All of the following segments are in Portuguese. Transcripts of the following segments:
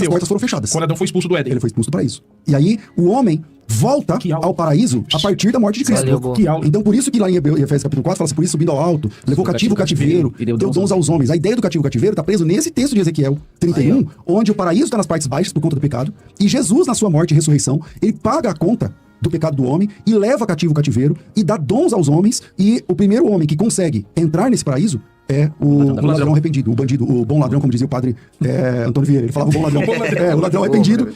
Essas portas foram fechadas. Quando Adão foi expulso do Éden. Ele foi expulso do paraíso. E aí, o homem volta ao paraíso a partir da morte de Cristo. Então, por isso que lá em Efésios capítulo 4 fala assim, por isso subindo ao alto, levou cativo o cativeiro, deu dons aos homens. A ideia do cativo cativeiro está preso nesse texto de Ezequiel 31, onde o paraíso está nas partes baixas por conta do pecado, e Jesus, na sua morte e ressurreição, ele paga a conta do pecado do homem e leva cativo o cativeiro e dá dons aos homens, e o primeiro homem que consegue entrar nesse paraíso é o ladrão arrependido, o bandido, o bom ladrão, como dizia o padre Antônio Vieira. Ele falava o bom ladrão. O ladrão arrependido.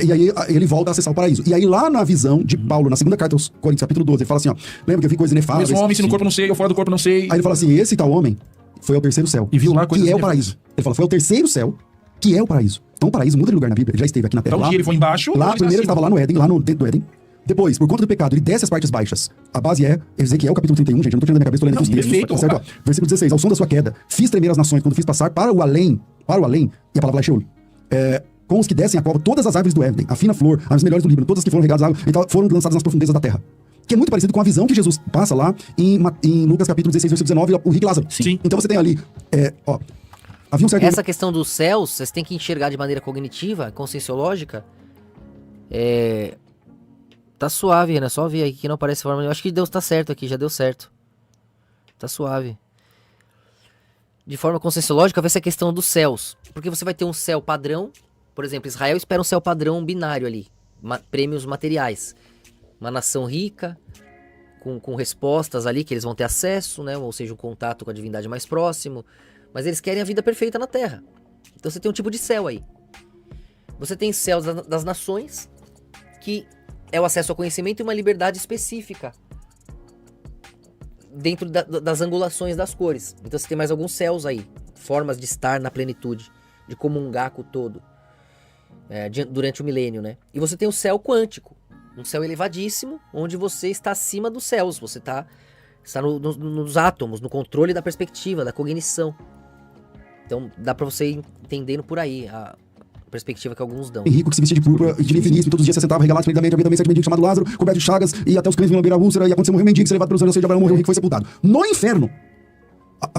E aí ele volta a acessar o paraíso. E aí lá na visão de Paulo, na segunda carta aos Coríntios, capítulo 12, ele fala assim, ó, lembra que eu vi coisas inefáveis. Mesmo homem, se no corpo não sei, ou fora do corpo não sei. Aí ele fala assim, esse tal homem foi ao terceiro céu. E viu lá coisas que é o paraíso. Ele fala, foi ao terceiro céu, que é o paraíso. Então o paraíso muda de lugar na Bíblia. Ele já esteve aqui na Terra. Então, um dia ele foi embaixo. Lá, primeiro ele estava lá no Éden, dentro do Éden. Depois, por conta do pecado, ele desce as partes baixas. A base é Ezequiel, capítulo 31, gente, eu não tô tirando da minha cabeça, tô lendo aqui os textos. Perfeito, certo? Ó, versículo 16, ao som da sua queda, fiz tremer as nações, quando fiz passar para o além, e a palavra lá é Sheol, com os que descem a cova, todas as árvores do Éden, a fina flor, as melhores do Líbano, todas as que foram regadas à água, e tal, foram lançadas nas profundezas da terra. Que é muito parecido com a visão que Jesus passa lá em Lucas capítulo 16, versículo 19, o rico Lázaro. Sim. Então você tem ali, havia um certo... Essa questão dos céus, vocês têm que enxergar de maneira cognitiva, conscienciológica. Tá suave, Renan, só ver aqui que não aparece forma. Eu acho que Deus tá certo aqui, já deu certo. Tá suave. De forma conscienciológica, vai ser a questão dos céus. Porque você vai ter um céu padrão. Por exemplo, Israel espera um céu padrão binário ali. Prêmios materiais. Uma nação rica, com respostas ali que eles vão ter acesso, né? Ou seja, um contato com a divindade mais próximo. Mas eles querem a vida perfeita na Terra. Então você tem um tipo de céu aí. Você tem céus das nações, que é o acesso ao conhecimento e uma liberdade específica dentro das angulações das cores. Então você tem mais alguns céus aí, formas de estar na plenitude, de comungar com o todo, durante o milênio, né? E você tem o céu quântico, um céu elevadíssimo, onde você está acima dos céus, você está nos átomos, no controle da perspectiva, da cognição. Então dá pra você ir entendendo por aí a perspectiva que alguns dão. Rico que se vestia de púrpura e de linho finíssimo, todos os dias se sentava regalado plenamente, havia também certo mendigo chamado Lázaro, coberto de chagas, e até os cães vinham lamber a úlcera, e aconteceu morreu um mendigo, ser levado pelos olhos de Abraão, morreu o rico, foi sepultado. No inferno,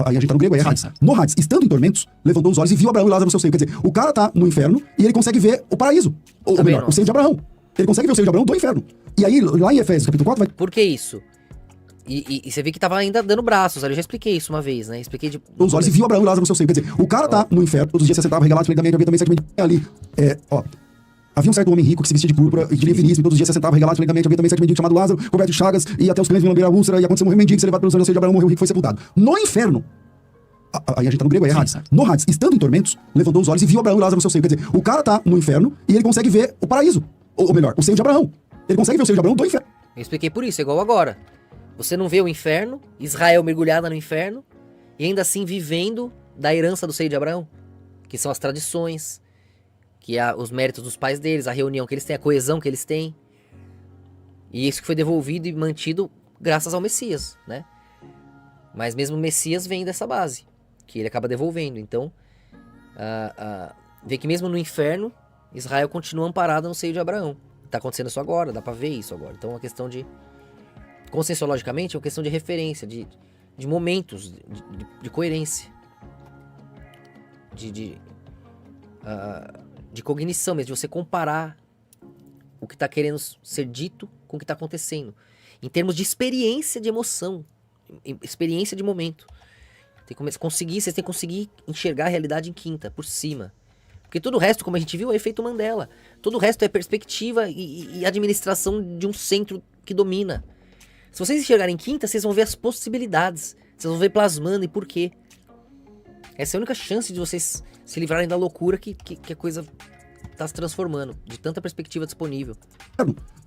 aí a gente tá no grego, é Hades. No Hades, estando em tormentos, levantou os olhos e viu Abraão e Lázaro no seu seio. Quer dizer, o cara tá no inferno e ele consegue ver o paraíso, ou melhor, o seio de Abraão. Ele consegue ver o seio de Abraão do inferno. E aí, lá em Efésios, capítulo 4, vai... Por que isso? E você vê que tava ainda dando braços, eu já expliquei isso uma vez, né? Expliquei de... Os olhos e viu Abraão e Lázaro no seu seio. Quer dizer, o cara tá no inferno, todos os dias se sentava regalado plenamente, havia também certo mendigo ali. Havia um certo homem rico que se vestia de púrpura e de linho finíssimo, todos os dias se sentava regalado plenamente, havia também certo mendigo chamado Lázaro, coberto de chagas, e até os cães vinham lamber a úlcera, e aconteceu morreu um mendigo, ser levado pelos olhos de Abraão, morreu o rico, foi sepultado. No inferno, aí a gente tá no grego, é Hades. No Hades, estando em tormentos, levantou os olhos e viu Abraão e Lázaro no seu seio. Quer dizer, o cara tá no inferno e ele consegue ver o paraíso, ou melhor, o seio de Abraão. Ele consegue ver o seio de Abraão do inferno. Eu expliquei por isso, é igual agora. Você não vê o inferno, Israel mergulhada no inferno, e ainda assim vivendo da herança do seio de Abraão, que são as tradições, que é os méritos dos pais deles, a reunião que eles têm, a coesão que eles têm. E isso que foi devolvido e mantido graças ao Messias, né? Mas mesmo o Messias vem dessa base, que ele acaba devolvendo. Então, vê que mesmo no inferno, Israel continua amparada no seio de Abraão. Tá acontecendo isso agora, dá pra ver isso agora. Então é uma questão de... Conscienciologicamente, é uma questão de referência, de momentos, de coerência. De cognição mesmo, de você comparar o que está querendo ser dito com o que está acontecendo. Em termos de experiência de emoção, experiência de momento. Vocês têm que conseguir enxergar a realidade em quinta, por cima. Porque todo o resto, como a gente viu, é efeito Mandela. Todo o resto é perspectiva e administração de um centro que domina. Se vocês enxergarem em quinta, vocês vão ver as possibilidades. Vocês vão ver plasmando e por quê. Essa é a única chance de vocês se livrarem da loucura que a coisa está se transformando, de tanta perspectiva disponível.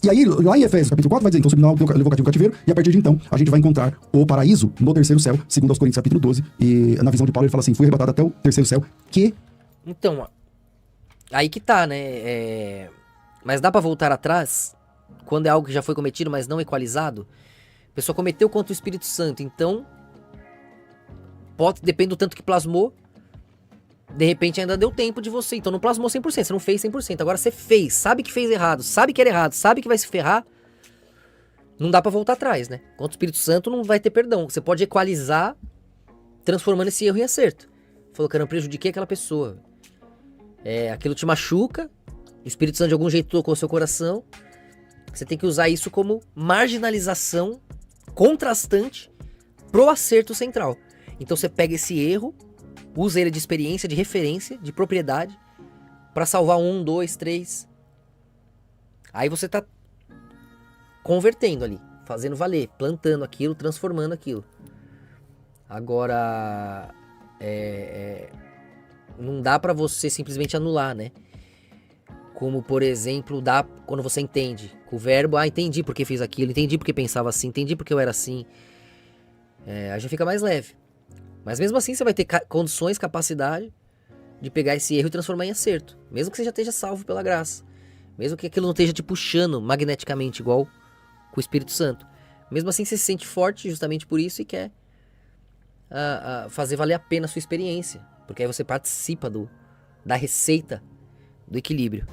E aí, lá em Efésios, capítulo 4, vai dizer, então subindo ao levou cativo cativeiro, e a partir de então, a gente vai encontrar o paraíso no terceiro céu, segundo aos Coríntios, capítulo 12, e na visão de Paulo ele fala assim, fui arrebatado até o terceiro céu, que... Então, aí que tá, né? Mas dá pra voltar atrás, quando é algo que já foi cometido, mas não equalizado? A pessoa cometeu contra o Espírito Santo, então... Depende do tanto que plasmou. De repente ainda deu tempo de você. Então não plasmou 100%, você não fez 100%. Agora você fez, sabe que fez errado, sabe que era errado, sabe que vai se ferrar. Não dá pra voltar atrás, né? Contra o Espírito Santo não vai ter perdão. Você pode equalizar, transformando esse erro em acerto. Falou, cara, eu prejudiquei aquela pessoa. aquilo te machuca, o Espírito Santo de algum jeito tocou o seu coração, você tem que usar isso como marginalização contrastante pro acerto central. Então você pega esse erro, usa ele de experiência, de referência, de propriedade, para salvar 1, 2, 3. Aí você tá convertendo ali, fazendo valer, plantando aquilo, transformando aquilo. Agora, não dá pra você simplesmente anular, né? Como, por exemplo, dá quando você entende. Com o verbo, entendi porque fiz aquilo, entendi porque pensava assim, entendi porque eu era assim. Aí já fica mais leve. Mas mesmo assim você vai ter condições, capacidade de pegar esse erro e transformar em acerto. Mesmo que você já esteja salvo pela graça. Mesmo que aquilo não esteja te puxando magneticamente igual com o Espírito Santo. Mesmo assim você se sente forte justamente por isso e quer fazer valer a pena a sua experiência. Porque aí você participa da receita do equilíbrio.